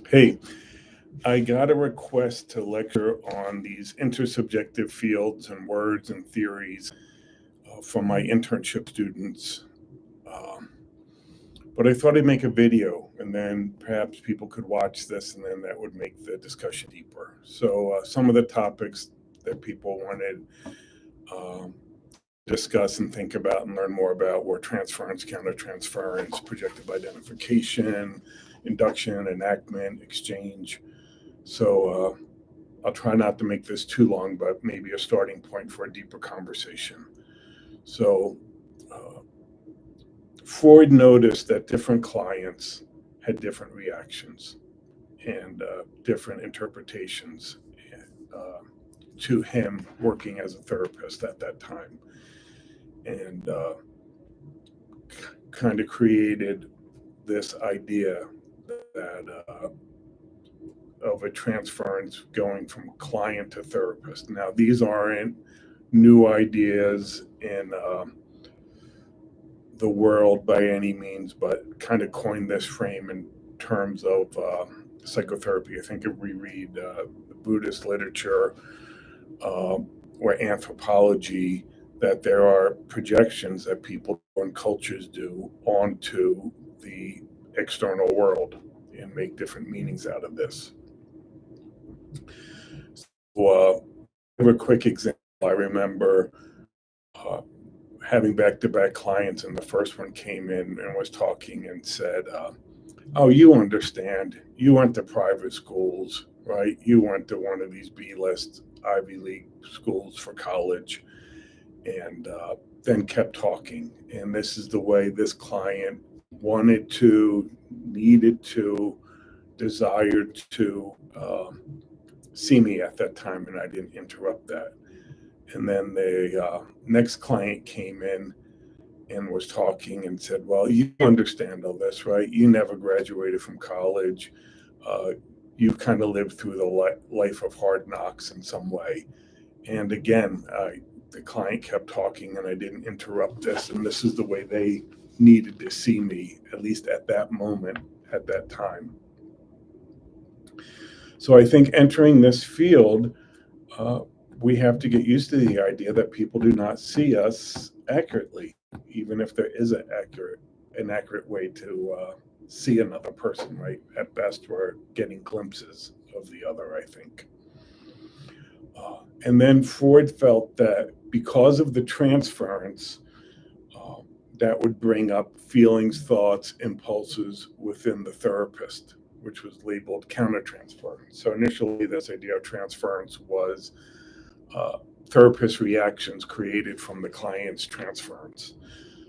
Hey, I got a request to lecture on these intersubjective fields and words and theories from my internship students. Um, but I thought I'd make a video and then perhaps people could watch this and then that would make the discussion deeper. So, some of the topics that people wanted um, to discuss and think about and learn more about were transference, countertransference, projective identification, induction, enactment, exchange. So, I'll try not to make this too long, but maybe a starting point for a deeper conversation. So, uh, Freud noticed that different clients had different reactions and different interpretations uh, to him working as a therapist at that time, and kind of created this idea that of a transference going from client to therapist. Now, these aren't new ideas in the world by any means, but kind of coined this frame in terms of psychotherapy. I think if we read the Buddhist literature uh, or anthropology, that there are projections that people and cultures do onto the external world and make different meanings out of this. So, give a quick example. I remember uh, having back-to-back clients, and the first one came in and was talking and said, "Oh, you understand? You went to private schools, right? You went to one of these B-list Ivy League schools for college," and then kept talking. And this is the way this client wanted to, needed to, desired to see me at that time, and I didn't interrupt that. And then the next client came in and was talking and said, "Well, you understand all this, right? You never graduated from college. Uh, you kind of lived through the life of hard knocks in some way." And again, the client kept talking and I didn't interrupt this. And this is the way they needed to see me, at least at that moment, at that time. So I think entering this field, uh, we have to get used to the idea that people do not see us accurately, even if there is an accurate way to see another person. Right? At best, we're getting glimpses of the other. I think. And then Freud felt that because of the transference, uh, that would bring up feelings, thoughts, impulses within the therapist, which was labeled countertransference. So initially, this idea of transference was uh, therapist reactions created from the client's transference.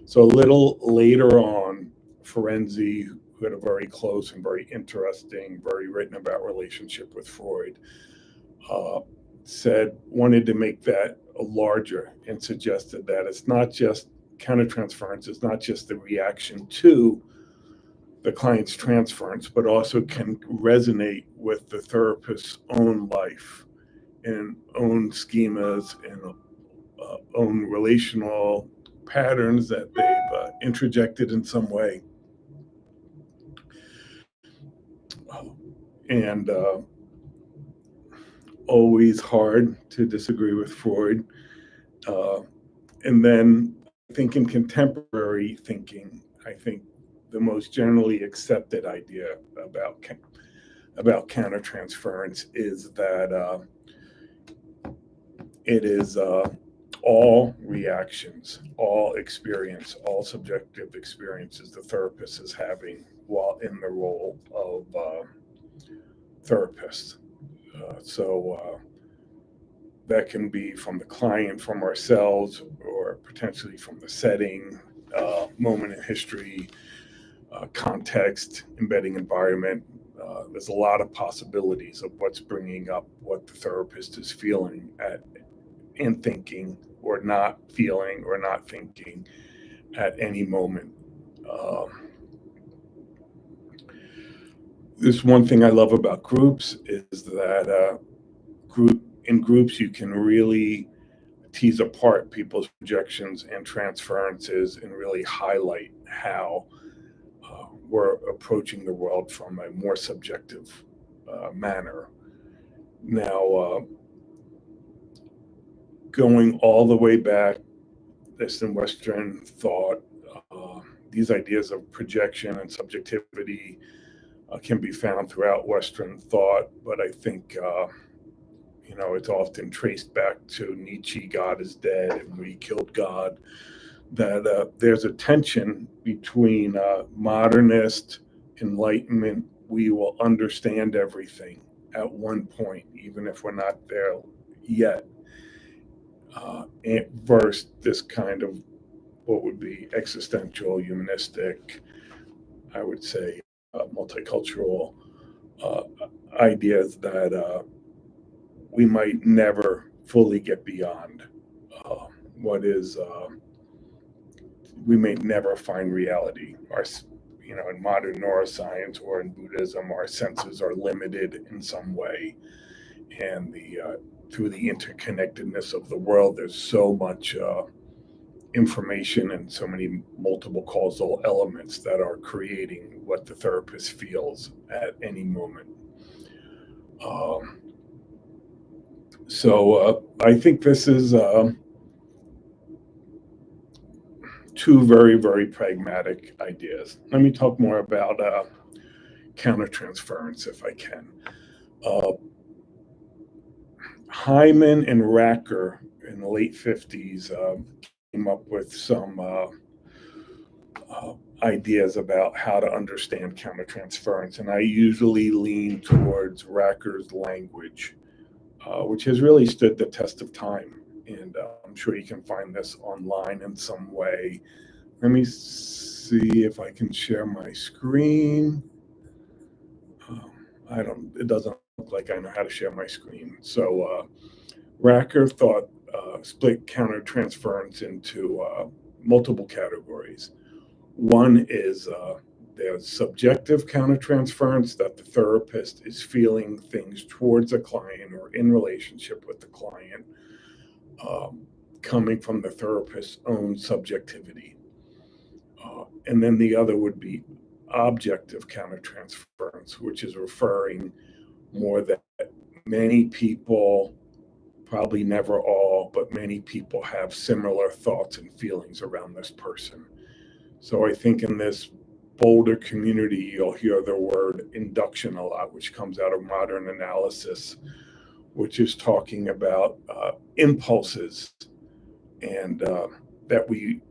So a little later on, Ferenczi, who had a very close and very interesting, very written about relationship with Freud, uh, wanted to make that larger and suggested that it's not just countertransference, it's not just the reaction to the client's transference, but also can resonate with the therapist's own life and own schemas and own relational patterns that they've introjected in some way. And always hard to disagree with Freud. Uh, and then I think in contemporary thinking, I think the most generally accepted idea about countertransference is that it is all reactions, all experience, all subjective experiences the therapist is having while in the role of therapist. So that can be from the client, from ourselves, or potentially from the setting, moment in history, context, embedding environment. There's a lot of possibilities of what's bringing up what the therapist is feeling at and thinking, or not feeling, or not thinking at any moment. Um, this one thing I love about groups is that in groups you can really tease apart people's projections and transferences and really highlight how we're approaching the world from a more subjective manner. Now, going all the way back, this in Western thought, these ideas of projection and subjectivity can be found throughout Western thought, but I think it's often traced back to Nietzsche, God is dead, and we killed God. That there's a tension between modernist enlightenment, we will understand everything at one point, even if we're not there yet, versus this kind of what would be existential, humanistic, I would say, multicultural uh, ideas that we might never fully get beyond. What is we may never find reality. In modern neuroscience or in Buddhism, our senses are limited in some way, and through the interconnectedness of the world, there's so much information and so many multiple causal elements that are creating what the therapist feels at any moment. Um, so I think this is two very, very pragmatic ideas. Let me talk more about countertransference if I can. Uh, Hyman and Racker in the late 50s came up with some ideas about how to understand countertransference, and I usually lean towards Racker's language, which has really stood the test of time. And I'm sure you can find this online in some way. Let me see if I can share my screen. It doesn't look like I know how to share my screen. So Racker thought split countertransference into multiple categories. One is there's subjective countertransference, that the therapist is feeling things towards a client or in relationship with the client, coming from the therapist's own subjectivity. And then the other would be objective countertransference, which is referring more that many people, probably never all, but many people have similar thoughts and feelings around this person. So I think in this bolder community, you'll hear the word induction a lot, which comes out of modern analysis, which is talking about impulses and that we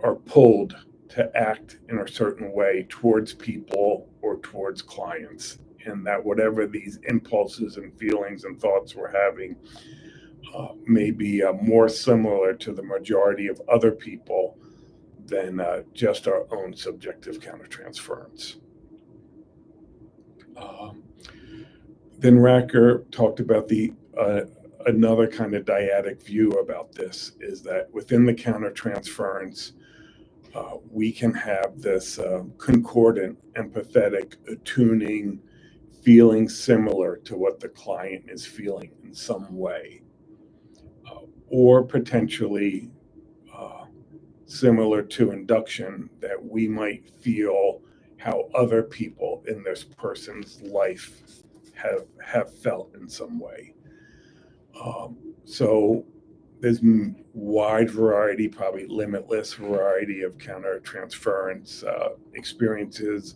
are pulled to act in a certain way towards people or towards clients. And that whatever these impulses and feelings and thoughts we're having may be more similar to the majority of other people than just our own subjective countertransference. Then Racker talked about the another kind of dyadic view about this is that within the countertransference, we can have this concordant, empathetic, attuning, feeling similar to what the client is feeling in some way, or potentially similar to induction, that we might feel how other people in this person's life have felt in some way. So there's wide variety, probably limitless variety of countertransference experiences.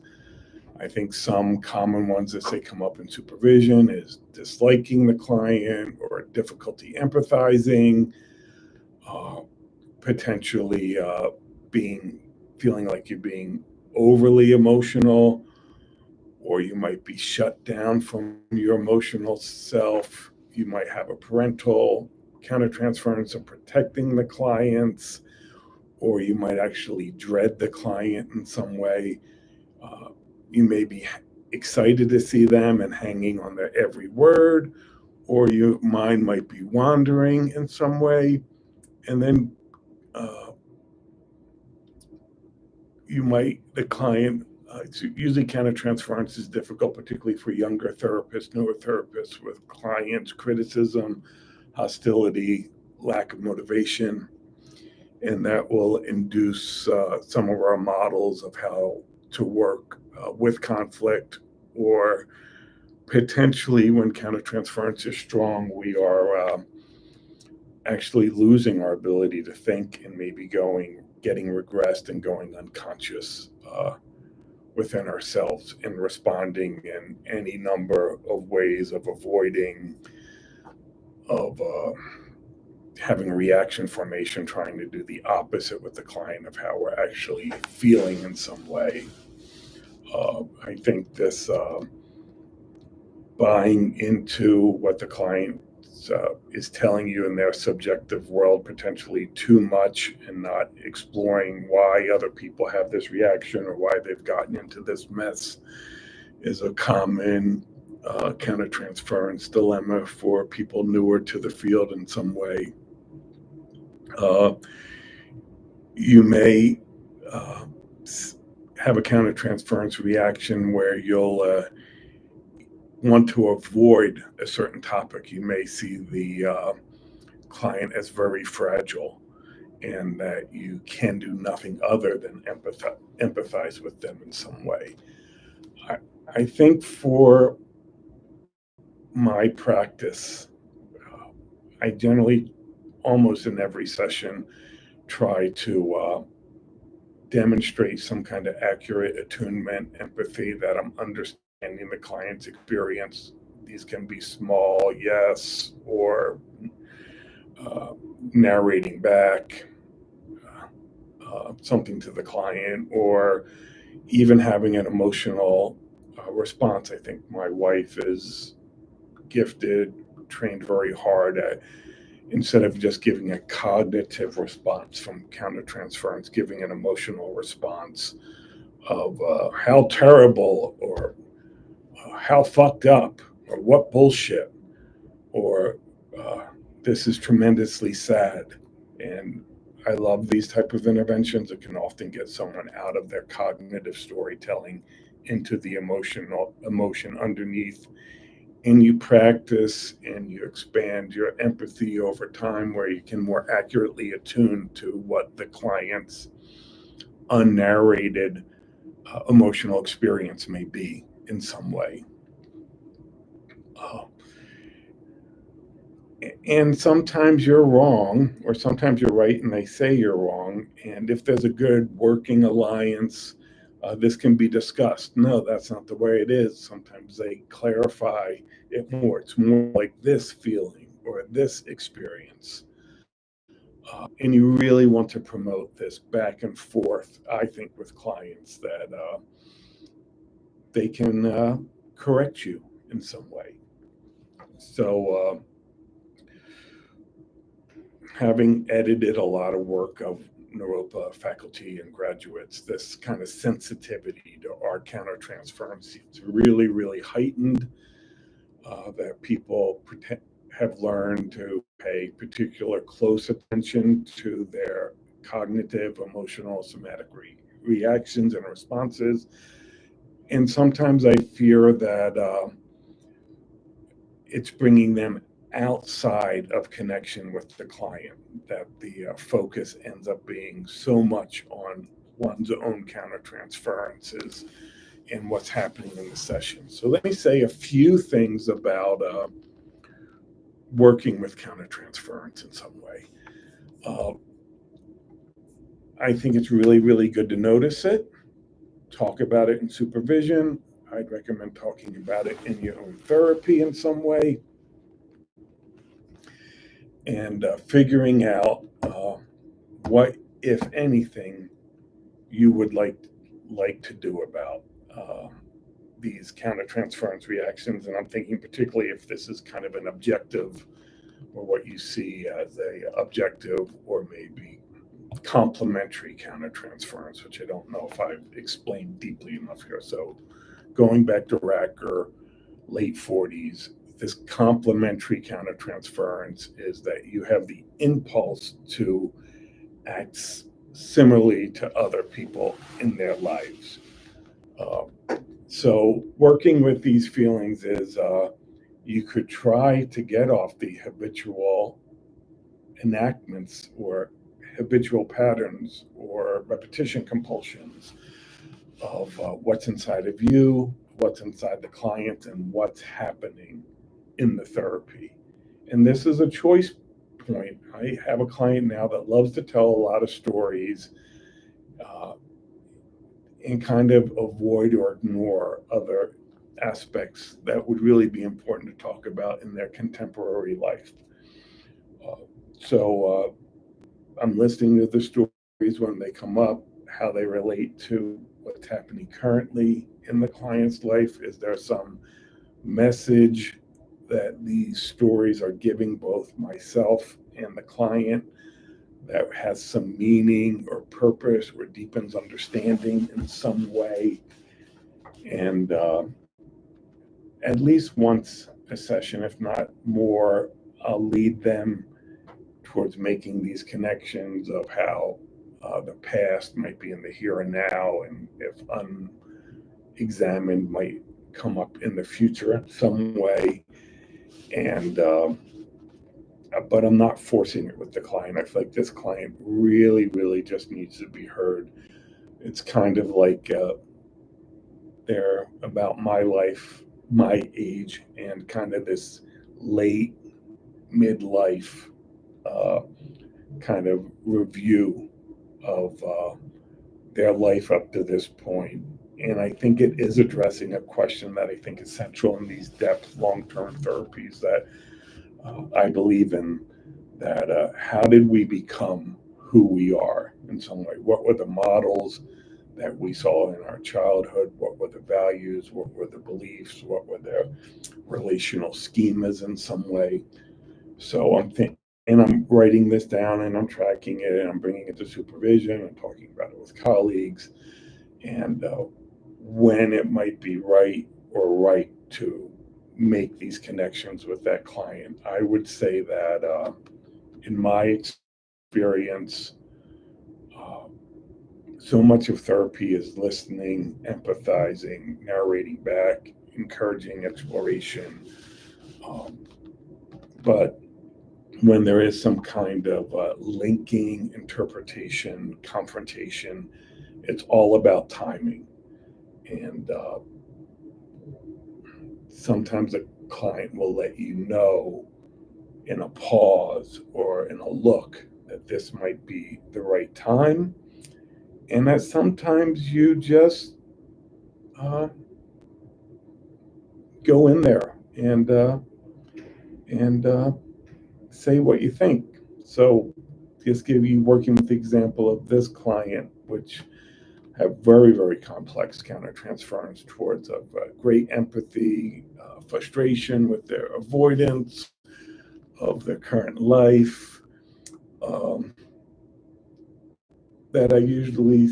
I think some common ones that say come up in supervision is disliking the client or difficulty empathizing, potentially feeling like you're being overly emotional, or you might be shut down from your emotional self. You might have a parental countertransference of protecting the clients, or you might actually dread the client in some way. You may be excited to see them and hanging on their every word, or your mind might be wandering in some way. And then the client, usually countertransference is difficult, particularly for younger therapists, newer therapists, with clients, criticism, hostility, lack of motivation. And that will induce some of our models of how to work with conflict, or potentially when countertransference is strong, we are actually losing our ability to think and maybe getting regressed and going unconscious within ourselves and responding in any number of ways of avoiding, of having reaction formation, trying to do the opposite with the client of how we're actually feeling in some way. I think this buying into what the client is telling you in their subjective world potentially too much and not exploring why other people have this reaction or why they've gotten into this mess is a common countertransference dilemma for people newer to the field in some way. You may have a countertransference reaction where you'll want to avoid a certain topic. You may see the client as very fragile and that you can do nothing other than empathize with them in some way. I think for my practice, I generally, almost in every session, try to demonstrate some kind of accurate attunement, empathy, that I'm understanding the client's experience. These can be small, yes, or narrating back something to the client, or even having an emotional response. I think my wife is gifted, trained very hard at, instead of just giving a cognitive response from countertransference, giving an emotional response of how terrible, or how fucked up, or what bullshit, or this is tremendously sad. And I love these type of interventions. It can often get someone out of their cognitive storytelling into the emotion underneath. And you practice and you expand your empathy over time, where you can more accurately attune to what the client's unnarrated emotional experience may be in some way. And sometimes you're wrong, or sometimes you're right and they say you're wrong. And if there's a good working alliance, this can be discussed. No, that's not the way it is. Sometimes they clarify it more. It's more like this feeling or this experience. And you really want to promote this back and forth, I think, with clients, that they can correct you in some way. So, having edited a lot of work of Naropa faculty and graduates, this kind of sensitivity to our countertransference is really, really heightened, that people have learned to pay particular close attention to their cognitive, emotional, somatic reactions and responses. And sometimes I fear that it's bringing them outside of connection with the client, that the focus ends up being so much on one's own countertransferences and what's happening in the session. So let me say a few things about working with countertransference in some way. I think it's really, really good to notice it, talk about it in supervision. I'd recommend talking about it in your own therapy in some way, and figuring out what, if anything, you would like to do about these countertransference reactions. And I'm thinking particularly if this is kind of an objective, or what you see as a objective or maybe complementary countertransference, which I don't know if I've explained deeply enough here. So going back to Racker, late 40s, this complementary countertransference is that you have the impulse to act similarly to other people in their lives. So working with these feelings is you could try to get off the habitual enactments or habitual patterns or repetition compulsions of what's inside of you, what's inside the client and what's happening in the therapy. And this is a choice point. I have a client now that loves to tell a lot of stories uh, and kind of avoid or ignore other aspects that would really be important to talk about in their contemporary life. Uh, so I'm listening to the stories when they come up, how they relate to what's happening currently in the client's life. Is there some message that these stories are giving both myself and the client that has some meaning or purpose or deepens understanding in some way? And at least once a session, if not more, I'll lead them towards making these connections of how the past might be in the here and now, and if unexamined, might come up in the future in some way. And but I'm not forcing it with the client. I feel like this client really, really just needs to be heard. It's kind of like they're about my life, my age, and kind of this late midlife uh, kind of review of their life up to this point. And I think it is addressing a question that I think is central in these depth long-term therapies that I believe in. That how did we become who we are in some way? What were the models that we saw in our childhood? What were the values? What were the beliefs? What were the relational schemas in some way? So and I'm writing this down and I'm tracking it and I'm bringing it to supervision. I'm talking about it with colleagues and when it might be right to make these connections with that client. I would say that in my experience, uh, so much of therapy is listening, empathizing, narrating back, encouraging exploration. Um, but when there is some kind of linking, interpretation, confrontation, it's all about timing. And sometimes a client will let you know in a pause or in a look that this might be the right time. And that sometimes you just uh, go in there and say what you think. So just give you working with the example of this client, which have very, very complex countertransference towards of great empathy, frustration with their avoidance of their current life, um, that I usually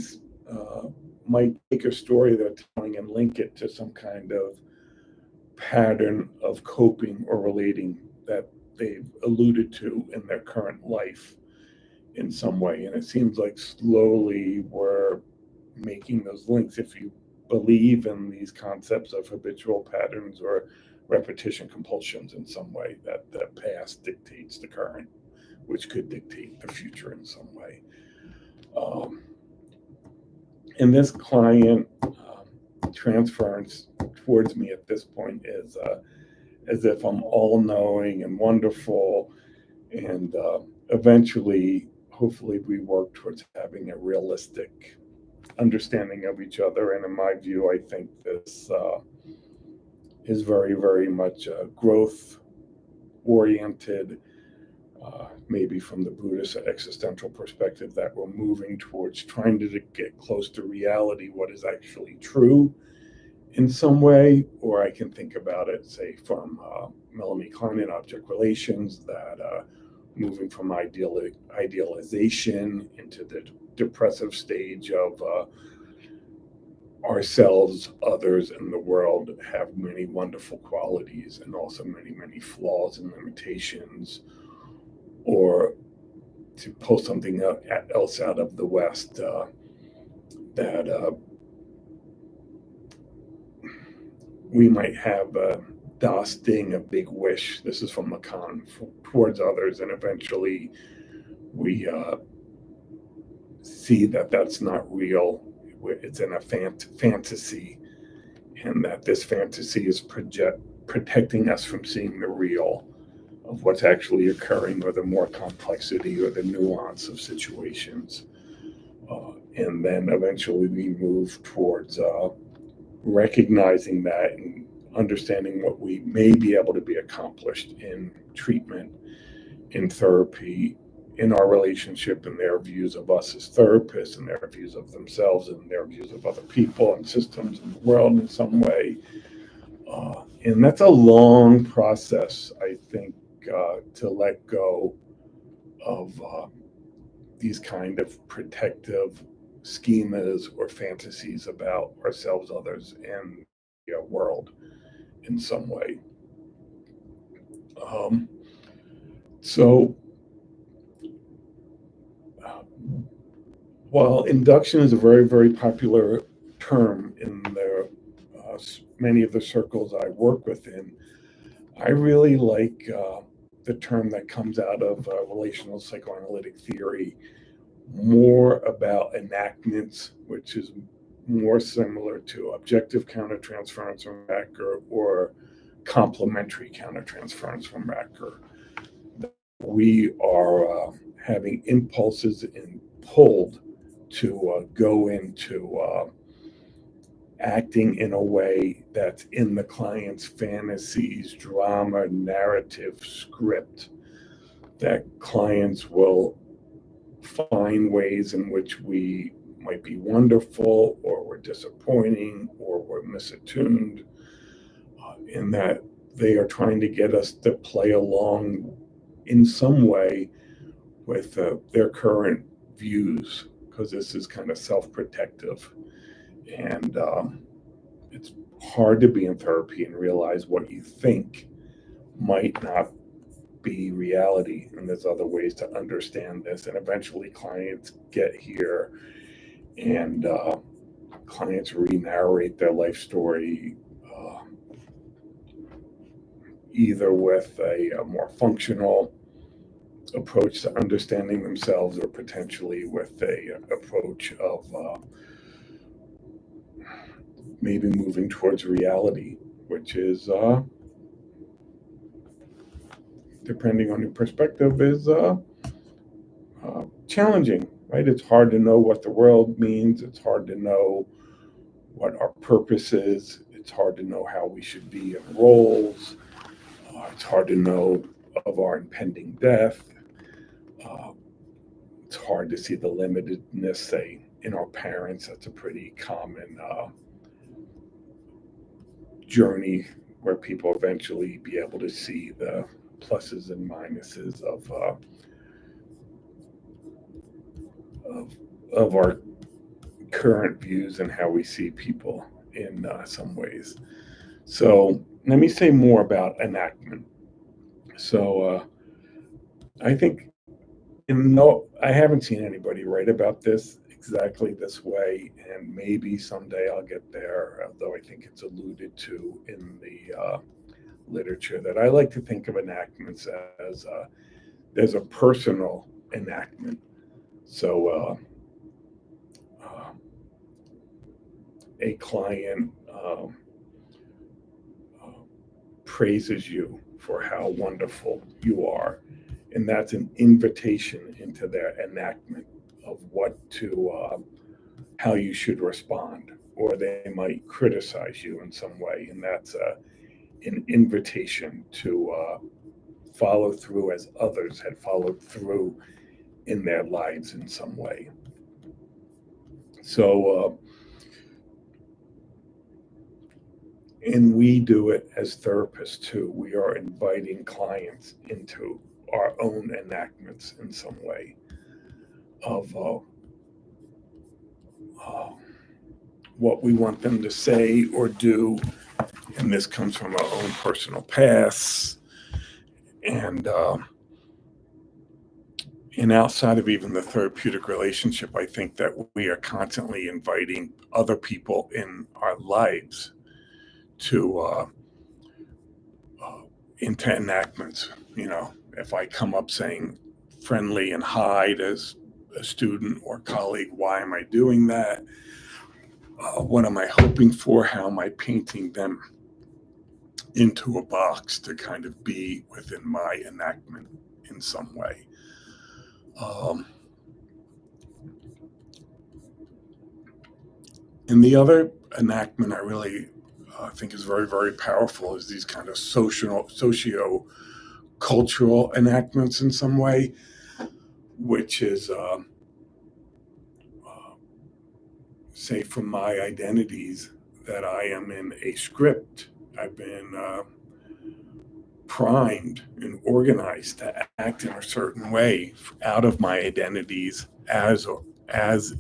uh, might take a story they're telling and link it to some kind of pattern of coping or relating that they've alluded to in their current life in some way. And it seems like slowly we're making those links. If you believe in these concepts of habitual patterns or repetition compulsions in some way, that the past dictates the current, which could dictate the future in some way. Um, and this client transference towards me at this point is as if I'm all knowing and wonderful. And eventually, hopefully, we work towards having a realistic understanding of each other. And in my view, I think this is very, very much growth oriented, maybe from the Buddhist existential perspective, that we're moving towards trying to get close to reality, what is actually true in some way. Or I can think about it, say, from Melanie Klein in Object Relations, that moving from idealization into the depressive stage of ourselves, others, and the world have many wonderful qualities and also many, many flaws and limitations. Or to pull something else out of the West, that we might have a Das Ding, a big wish. This is from Lacan, towards others, and eventually we see that that's not real. It's in a fantasy, and that this fantasy is protecting us from seeing the real of what's actually occurring, or the more complexity or the nuance of situations. And then eventually we move towards recognizing that and understanding what we may be able to be accomplished in treatment, in therapy, in our relationship, and their views of us as therapists, and their views of themselves, and their views of other people and systems in the world in some way. And that's a long process, I think, to let go of these kind of protective schemas or fantasies about ourselves, others, and the world in some way. Um, so, while induction is a very, very popular term in many of the circles I work within, I really like the term that comes out of relational psychoanalytic theory, more about enactments, which is more similar to objective countertransference from Racker, or complementary countertransference from Racker. We are having impulses and pulled to go into acting in a way that's in the client's fantasies, drama, narrative, script, that clients will find ways in which we might be wonderful, or we're disappointing, or we're misattuned, in that they are trying to get us to play along in some way with their current views, because this is kind of self-protective. And it's hard to be in therapy and realize what you think might not be reality, and there's other ways to understand this. And eventually clients get here, and clients re-narrate their life story, either with a more functional approach to understanding themselves, or potentially with a approach of maybe moving towards reality, which is, depending on your perspective, is challenging, right? It's hard to know what the world means. It's hard to know what our purpose is. It's hard to know how we should be in roles. It's hard to know of our impending death. It's hard to see the limitedness, say, in our parents. That's a pretty common journey, where people eventually be able to see the pluses and minuses of our current views and how we see people in some ways. So let me say more about enactment. So I think, no, I haven't seen anybody write about this exactly this way, and maybe someday I'll get there, although I think it's alluded to in the literature, that I like to think of enactments as there's a personal enactment. So a client praises you for how wonderful you are, and that's an invitation into their enactment of how you should respond. Or they might criticize you in some way, and that's an invitation to follow through as others had followed through in their lives in some way. So, and we do it as therapists too. We are inviting clients into our own enactments in some way of what we want them to say or do. And this comes from our own personal pasts. And outside of even the therapeutic relationship, I think that we are constantly inviting other people in our lives to into enactments. If I come up saying friendly and hi as a student or colleague, why am I doing that? What am I hoping for? How am I painting them into a box to kind of be within my enactment in some way? And the other enactment I really think is very, very powerful is these kind of socio-cultural enactments in some way, which is, say, from my identities, that I am in a script. I've been primed and organized to act in a certain way out of my identities as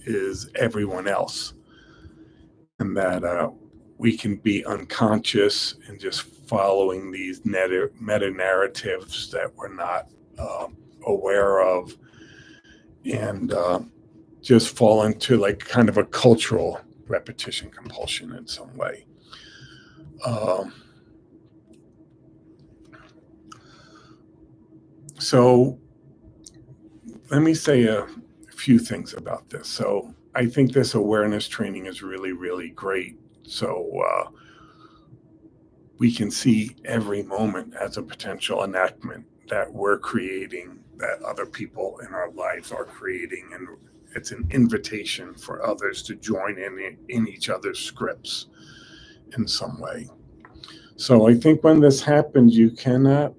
is everyone else. And that we can be unconscious and just following these meta narratives that we're not aware of, and just fall into like kind of a cultural repetition compulsion in some way. So let me say a few things about this. So I think this awareness training is really, really great. So we can see every moment as a potential enactment that we're creating, that other people in our lives are creating, and it's an invitation for others to join in each other's scripts in some way. So I think when this happens, you can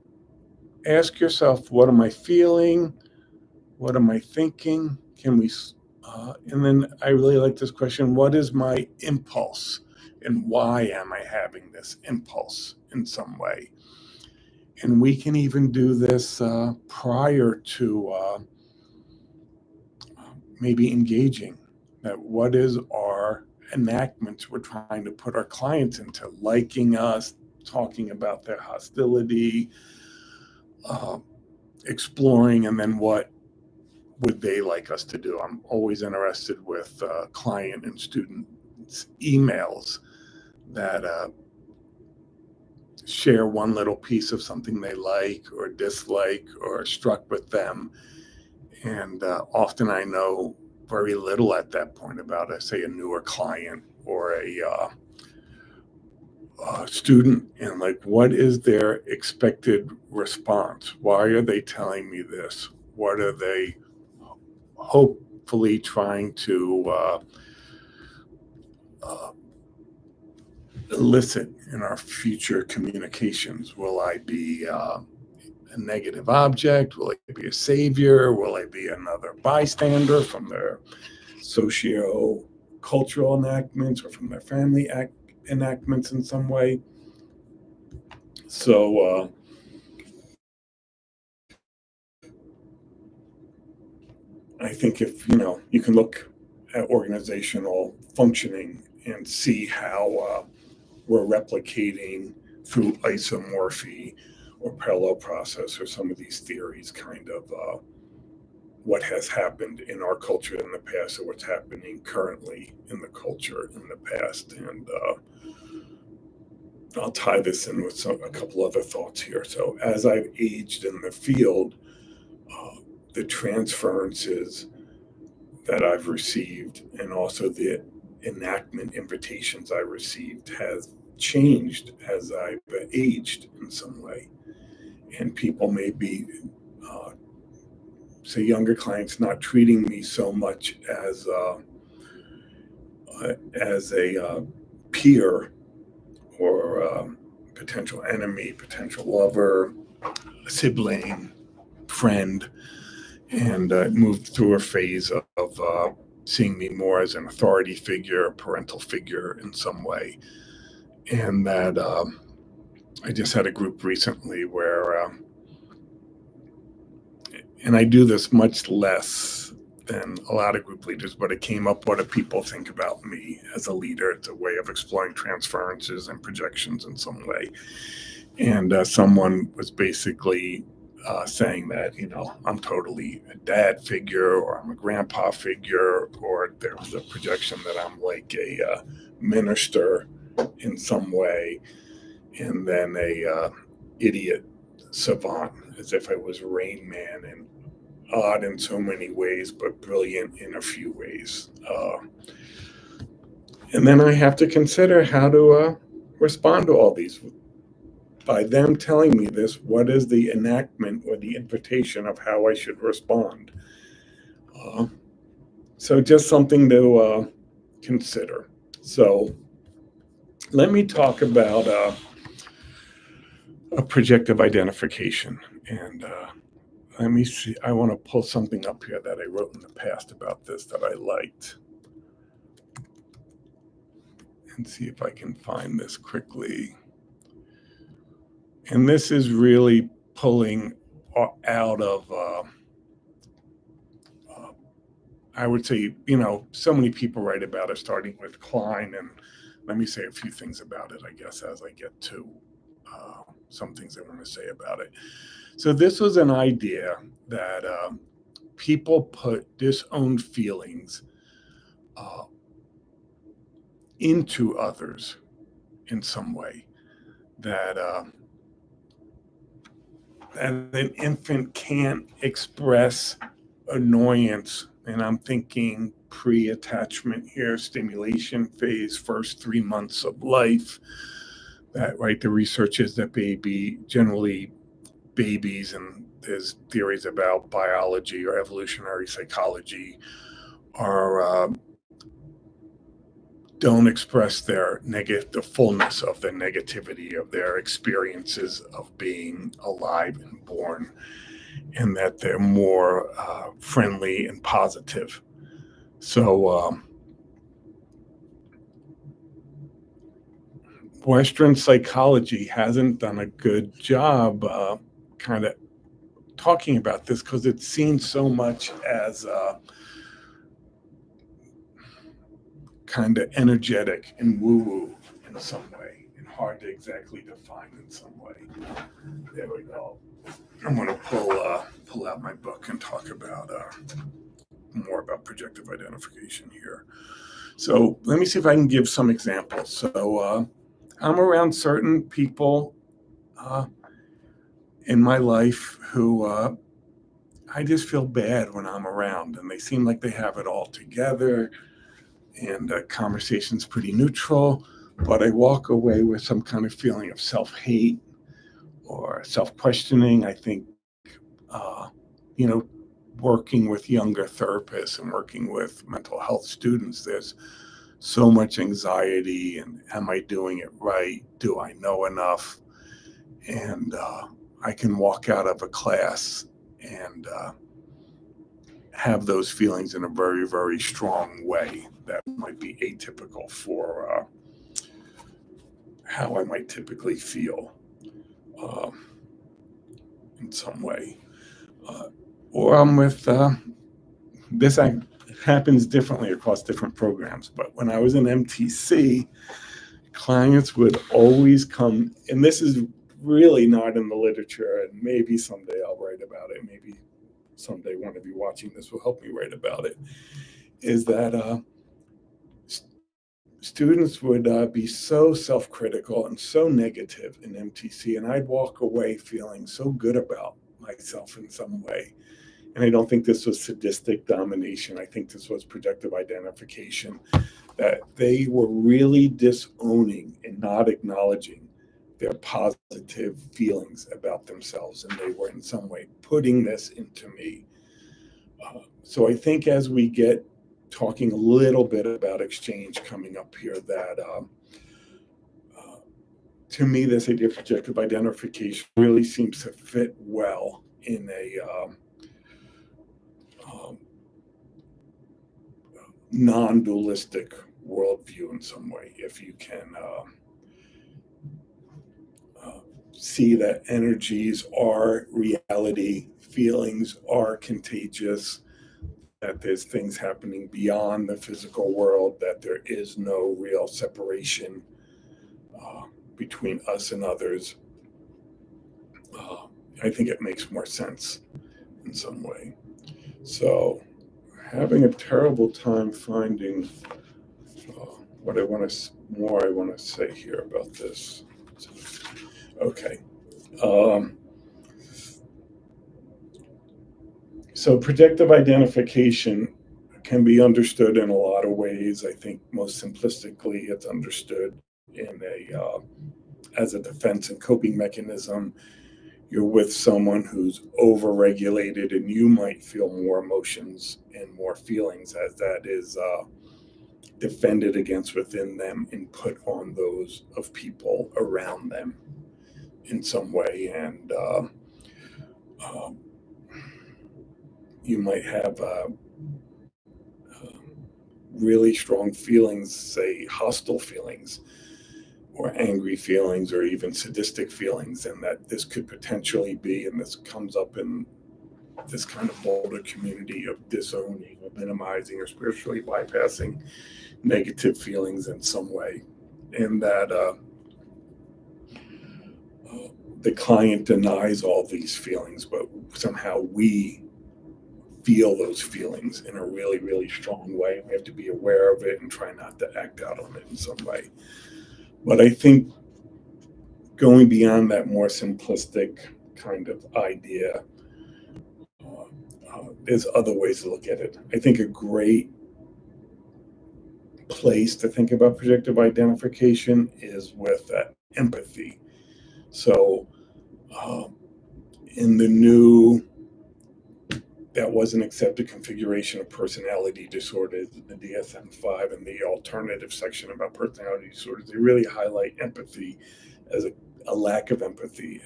ask yourself, what am I feeling? What am I thinking? And then I really like this question, what is my impulse? And why am I having this impulse in some way? And we can even do this prior to maybe engaging. That what is our enactments we're trying to put our clients into, liking us, talking about their hostility, exploring, and then what would they like us to do? I'm always interested with client and student emails that share one little piece of something they like or dislike or struck with them. And often I know very little at that point about, say, a newer client or a student, and like, what is their expected response? Why are they telling me this? What are they hopefully trying to elicit in our future communications? Will I be a negative object? Will I be a savior? Will I be another bystander from their socio-cultural enactments or from their family enactments in some way? So I think if you can look at organizational functioning and see how we're replicating through isomorphy or parallel process or some of these theories, kind of what has happened in our culture in the past or what's happening currently in the culture in the past. And I'll tie this in with a couple other thoughts here. So as I've aged in the field, the transferences that I've received and also the enactment invitations I received has changed as I've aged in some way. And people may be, say, younger clients not treating me so much as a peer or potential enemy, potential lover, sibling, friend, and moved through a phase of seeing me more as an authority figure, a parental figure in some way. And that I just had a group recently where, and I do this much less than a lot of group leaders, but it came up, what do people think about me as a leader? It's a way of exploring transferences and projections in some way. And someone was basically saying that, I'm totally a dad figure, or I'm a grandpa figure, or there was a projection that I'm like a minister in some way, and then a idiot savant, as if I was Rain Man, and odd in so many ways, but brilliant in a few ways. And then I have to consider how to respond to all these. By them telling me this, what is the enactment or the invitation of how I should respond? Uh, so just something to consider. So let me talk about a projective identification. And let me see, I want to pull something up here that I wrote in the past about this that I liked. And see if I can find this quickly. And this is really pulling out of, I would say, so many people write about it, starting with Klein. And let me say a few things about it, I guess, as I get to some things I want to say about it. So this was an idea that people put disowned feelings into others in some way, that an infant can't express annoyance, and I'm thinking pre-attachment here, stimulation phase, first 3 months of life. That, right, the research is that generally babies, and there's theories about biology or evolutionary psychology, are don't express the fullness of the negativity of their experiences of being alive and born, and that they're more friendly and positive. So Western psychology hasn't done a good job kind of talking about this, because it's seen so much as kind of energetic and woo-woo in some way, and hard to exactly define in some way. There we go. I'm going to pull out my book and talk about more about projective identification here. So let me see if I can give some examples. So I'm around certain people in my life who I just feel bad when I'm around, and they seem like they have it all together, and conversation's pretty neutral, but I walk away with some kind of feeling of self-hate or self-questioning. I think, working with younger therapists and working with mental health students, there's so much anxiety, and am I doing it right? Do I know enough? And I can walk out of a class and have those feelings in a very, very strong way that might be atypical for how I might typically feel in some way. Or I'm with, this happens differently across different programs, but when I was in MTC, clients would always come, and this is really not in the literature, and maybe someday I'll write about it, maybe someday one of you watching this will help me write about it, is that students would be so self-critical and so negative in MTC, and I'd walk away feeling so good about myself in some way. And I don't think this was sadistic domination. I think this was projective identification, that they were really disowning and not acknowledging their positive feelings about themselves, and they were in some way putting this into me. So I think as we get talking a little bit about exchange coming up here, that to me, this idea of projective identification really seems to fit well in a non-dualistic worldview in some way. If you can see that energies are reality, feelings are contagious, that there's things happening beyond the physical world, that there is no real separation between us and others, I think it makes more sense in some way. So, having a terrible time finding what I want to say here about this. Okay. So projective identification can be understood in a lot of ways. I think most simplistically, it's understood in as a defense and coping mechanism. You're with someone who's overregulated, and you might feel more emotions and more feelings as that is defended against within them and put on those of people around them in some way. And uh, you might have really strong feelings, say hostile feelings, or angry feelings, or even sadistic feelings, and that this could potentially be, and this comes up in this kind of bolder community of disowning or minimizing or spiritually bypassing negative feelings in some way, and that the client denies all these feelings, but somehow we feel those feelings in a really, really strong way. We have to be aware of it and try not to act out on it in some way. But I think going beyond that more simplistic kind of idea, there's other ways to look at it. I think a great place to think about projective identification is with empathy. So, in the new, that was an accepted configuration of personality disorders, the DSM-5, and the alternative section about personality disorders, they really highlight empathy as a lack of empathy,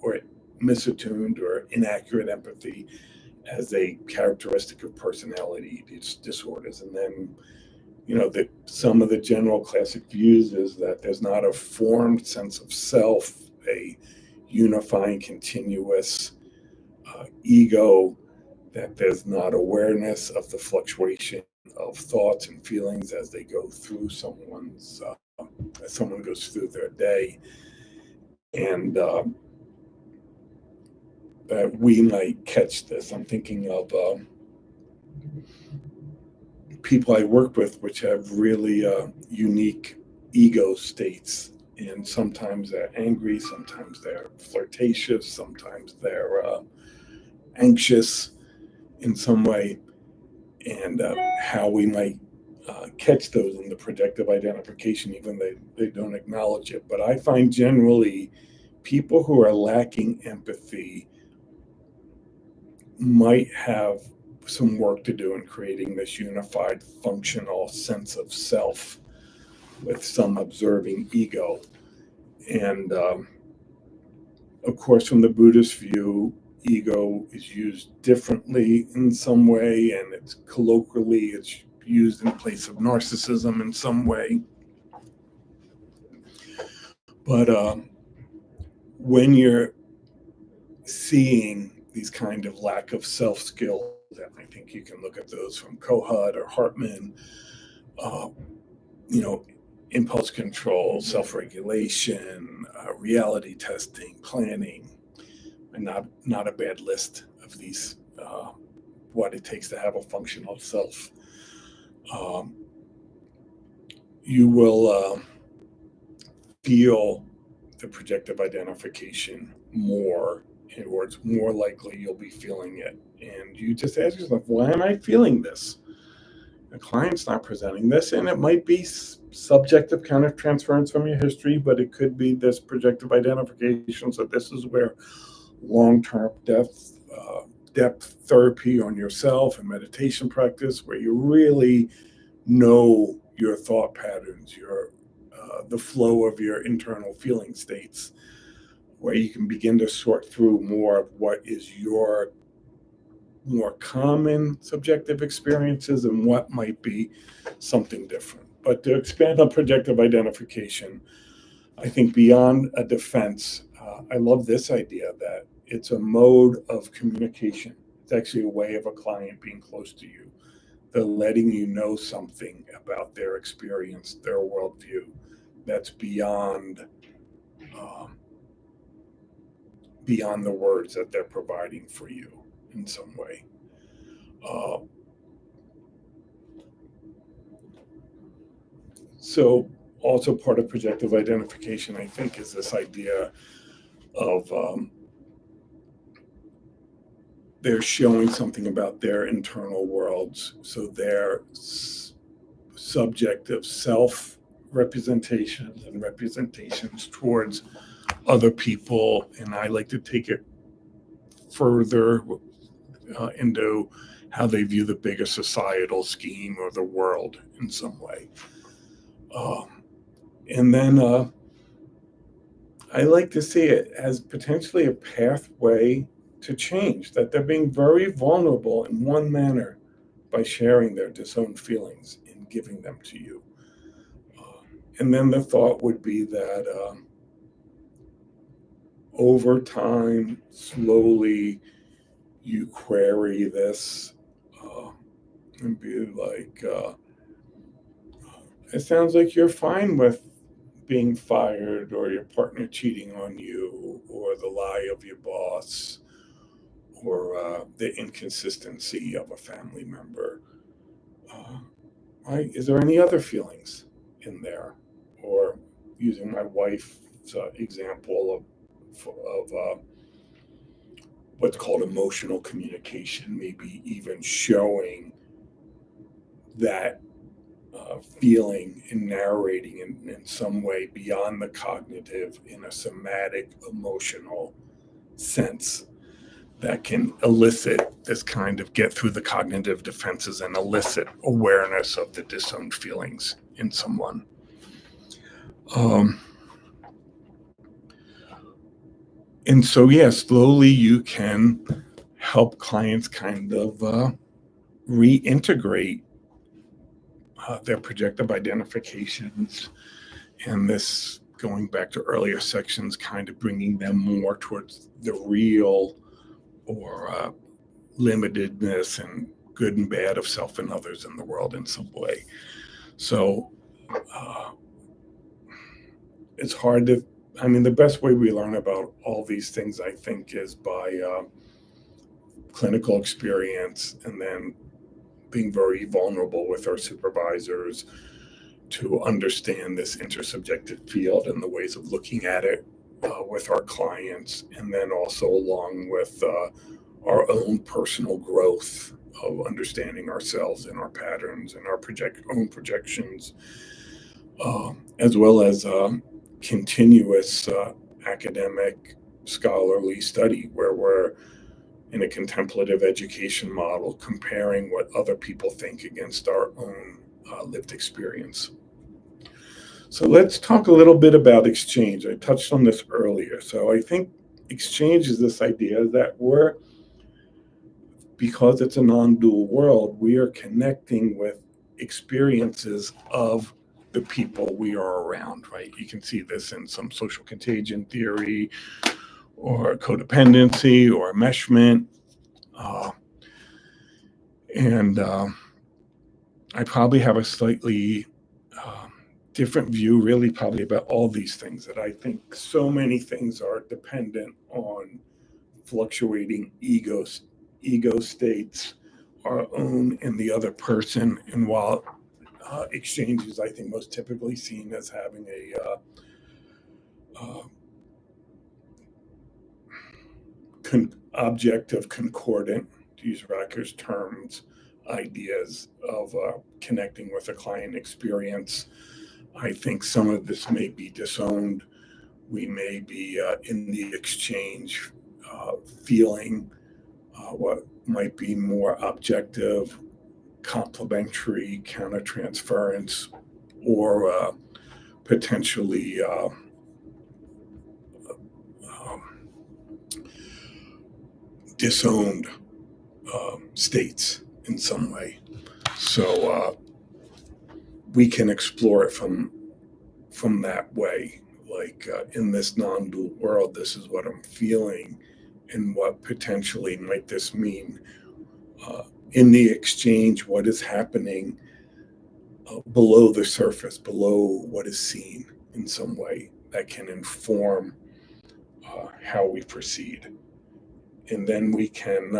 or misattuned or inaccurate empathy as a characteristic of personality disorders. And then, that some of the general classic views is that there's not a formed sense of self, a unifying, continuous ego, that there's not awareness of the fluctuation of thoughts and feelings as they go through as someone goes through their day, and that we might catch this. I'm thinking of people I work with, which have really unique ego states. And sometimes they're angry, sometimes they're flirtatious, sometimes they're anxious in some way. And how we might catch those in the projective identification, even though they don't acknowledge it. But I find generally people who are lacking empathy might have some work to do in creating this unified, functional sense of self with some observing ego. And of course, from the Buddhist view, ego is used differently in some way, and it's used in place of narcissism in some way. But when you're seeing these kind of lack of self skills, and I think you can look at those from Kohut or Hartman, impulse control, self-regulation, reality testing, planning, and not a bad list of these, what it takes to have a functional self. You will feel the projective identification more, or it's more likely you'll be feeling it. And you just ask yourself, why am I feeling this? The client's not presenting this, and it might be subjective countertransference from your history, but it could be this projective identification. So this is where long-term depth therapy on yourself and meditation practice, where you really know your thought patterns, the flow of your internal feeling states, where you can begin to sort through more of what is your more common subjective experiences and what might be something different. But to expand on projective identification, I think beyond a defense, I love this idea that it's a mode of communication. It's actually a way of a client being close to you. They're letting you know something about their experience, their worldview, that's beyond the words that they're providing for you in some way. So also part of projective identification, I think, is this idea of they're showing something about their internal worlds. So their subjective self representations and representations towards other people. And I like to take it further into how they view the bigger societal scheme or the world in some way. And then I like to see it as potentially a pathway to change, that they're being very vulnerable in one manner by sharing their disowned feelings and giving them to you. And then the thought would be that over time, slowly, you query this and be like, it sounds like you're fine with being fired or your partner cheating on you or the lie of your boss or the inconsistency of a family member. Right? Is there any other feelings in there? Or using my wife's example of what's called emotional communication, maybe even showing that feeling and narrating in some way beyond the cognitive in a somatic emotional sense that can elicit this kind of get through the cognitive defenses and elicit awareness of the disowned feelings in someone. And so, yeah, slowly you can help clients kind of reintegrate their projective identifications, and this, going back to earlier sections, kind of bringing them more towards the real or limitedness and good and bad of self and others in the world in some way. So it's hard to, I mean, the best way we learn about all these things, I think, is by clinical experience and then being very vulnerable with our supervisors to understand this intersubjective field and the ways of looking at it with our clients, and then also along with our own personal growth of understanding ourselves and our patterns and our own projections, as well as continuous academic scholarly study where we're in a contemplative education model comparing what other people think against our own lived experience. So let's talk a little bit about exchange. I touched on this earlier. So I think exchange is this idea that because it's a non-dual world, we are connecting with experiences of the people we are around, right? You can see this in some social contagion theory or codependency or enmeshment. I probably have a slightly different view, really, probably about all these things, that I think so many things are dependent on fluctuating ego states, our own and the other person. And while exchange is, I think, most typically seen as having a objective concordant, to use Racker's terms, ideas of connecting with a client experience, I think some of this may be disowned. We may be in the exchange feeling what might be more objective, complementary, countertransference, or potentially disowned states in some way. So we can explore it from that way. Like in this non-dual world, this is what I'm feeling, and what potentially might this mean in the exchange, what is happening below the surface, below what is seen in some way that can inform how we proceed. And then we can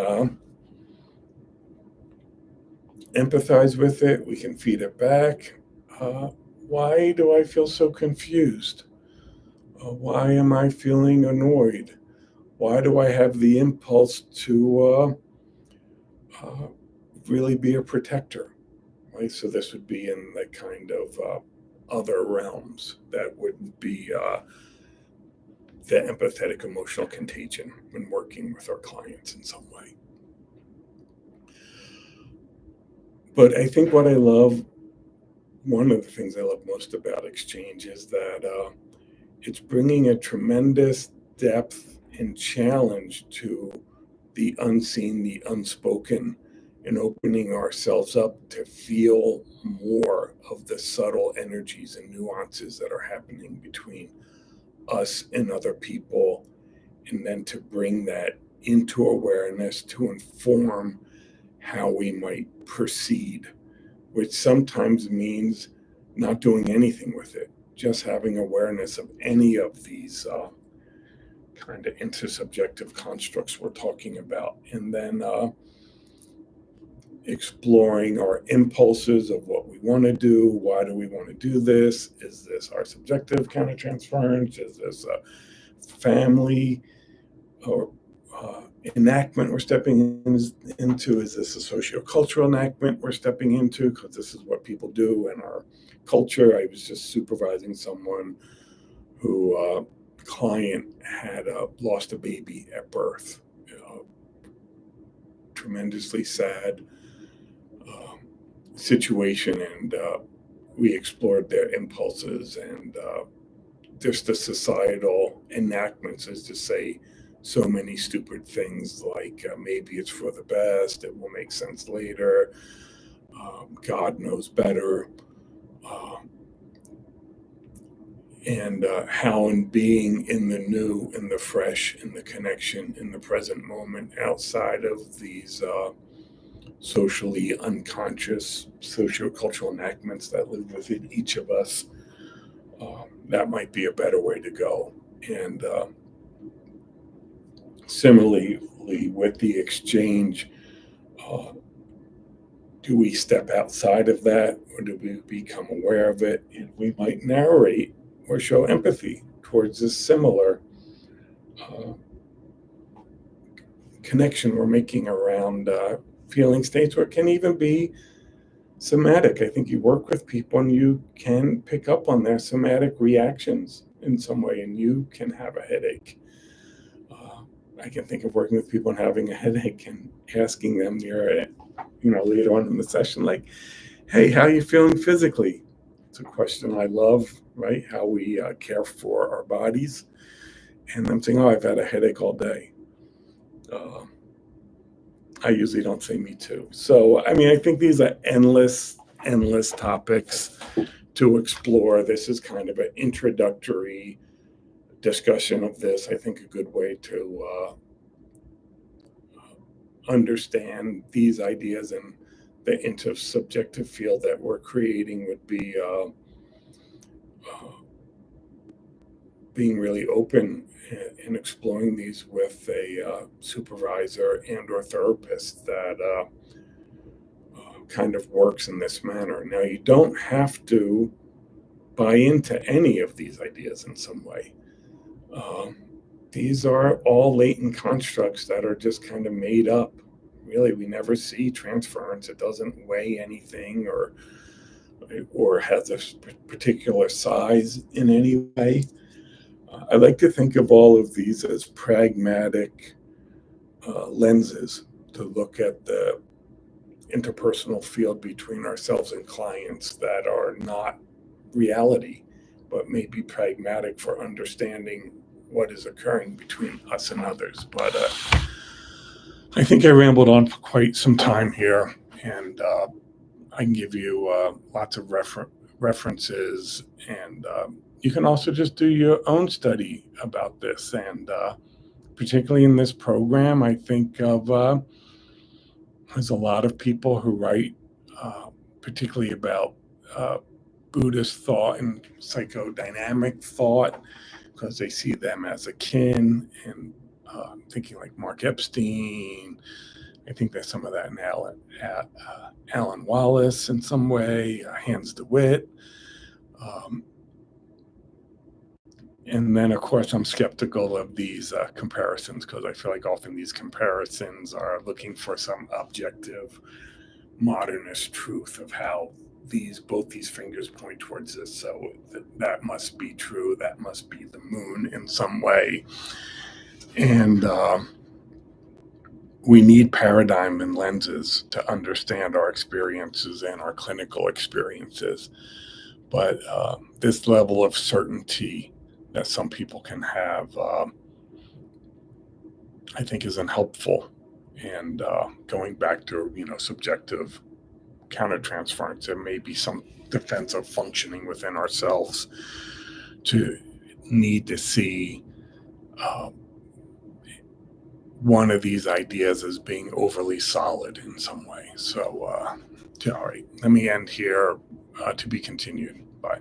empathize with it, we can feed it back. Why do I feel so confused? Why am I feeling annoyed? Why do I have the impulse to uh, really be a protector, right? So this would be in the kind of other realms that would be the empathetic emotional contagion when working with our clients in some way. But I think one of the things I love most about exchange is that it's bringing a tremendous depth and challenge to the unseen, the unspoken, and opening ourselves up to feel more of the subtle energies and nuances that are happening between us and other people, and then to bring that into awareness to inform how we might proceed, which sometimes means not doing anything with it, just having awareness of any of these kind of intersubjective constructs we're talking about, and then exploring our impulses of what we want to do. Why do we want to do this? Is this our subjective countertransference? Is this a family or enactment we're stepping into? Is this a sociocultural enactment we're stepping into? Because this is what people do in our culture. I was just supervising someone who client had lost a baby at birth. Tremendously sad situation, and we explored their impulses and just the societal enactments, is to say so many stupid things like maybe it's for the best, it will make sense later, God knows better, and how in being in the new, in the fresh, in the connection, in the present moment, outside of these socially unconscious sociocultural enactments that live within each of us, that might be a better way to go. And similarly, with the exchange, uh, do we step outside of that, or do we become aware of it? And we might narrate or show empathy towards this similar uh, connection we're making around feeling states, or it can even be somatic. I think you work with people and you can pick up on their somatic reactions in some way, and you can have a headache. Uh, I can think of working with people and having a headache and asking them near it, later on in the session, like, "Hey, how are you feeling physically?" It's a question I love, right? How we care for our bodies. And I'm saying, "Oh, I've had a headache all day." Uh, I usually don't say me too. So, I mean, I think these are endless topics to explore. This is kind of an introductory discussion of this. I think a good way to understand these ideas and the intersubjective field that we're creating would be being really open and exploring these with a supervisor and or therapist that kind of works in this manner. Now, you don't have to buy into any of these ideas in some way. Um, these are all latent constructs that are just kind of made up. Really, we never see transference. It doesn't weigh anything or has a particular size in any way. I like to think of all of these as pragmatic lenses to look at the interpersonal field between ourselves and clients that are not reality, but may be pragmatic for understanding what is occurring between us and others. But I think I rambled on for quite some time here, and I can give you lots of references, and you can also just do your own study about this. And particularly in this program, I think of there's a lot of people who write, particularly about uh, Buddhist thought and psychodynamic thought, because they see them as akin, and thinking like Mark Epstein. I think there's some of that in Alan Wallace in some way, Hans DeWitt. Um, And then, of course, I'm skeptical of these comparisons because I feel like often these comparisons are looking for some objective modernist truth of how both these fingers point towards this. So that must be true. That must be the moon in some way. And we need paradigm and lenses to understand our experiences and our clinical experiences. But this level of certainty that some people can have, I think, is unhelpful. And going back to, subjective countertransference, there may be some defensive functioning within ourselves to need to see one of these ideas as being overly solid in some way. So, all right, let me end here, to be continued. Bye.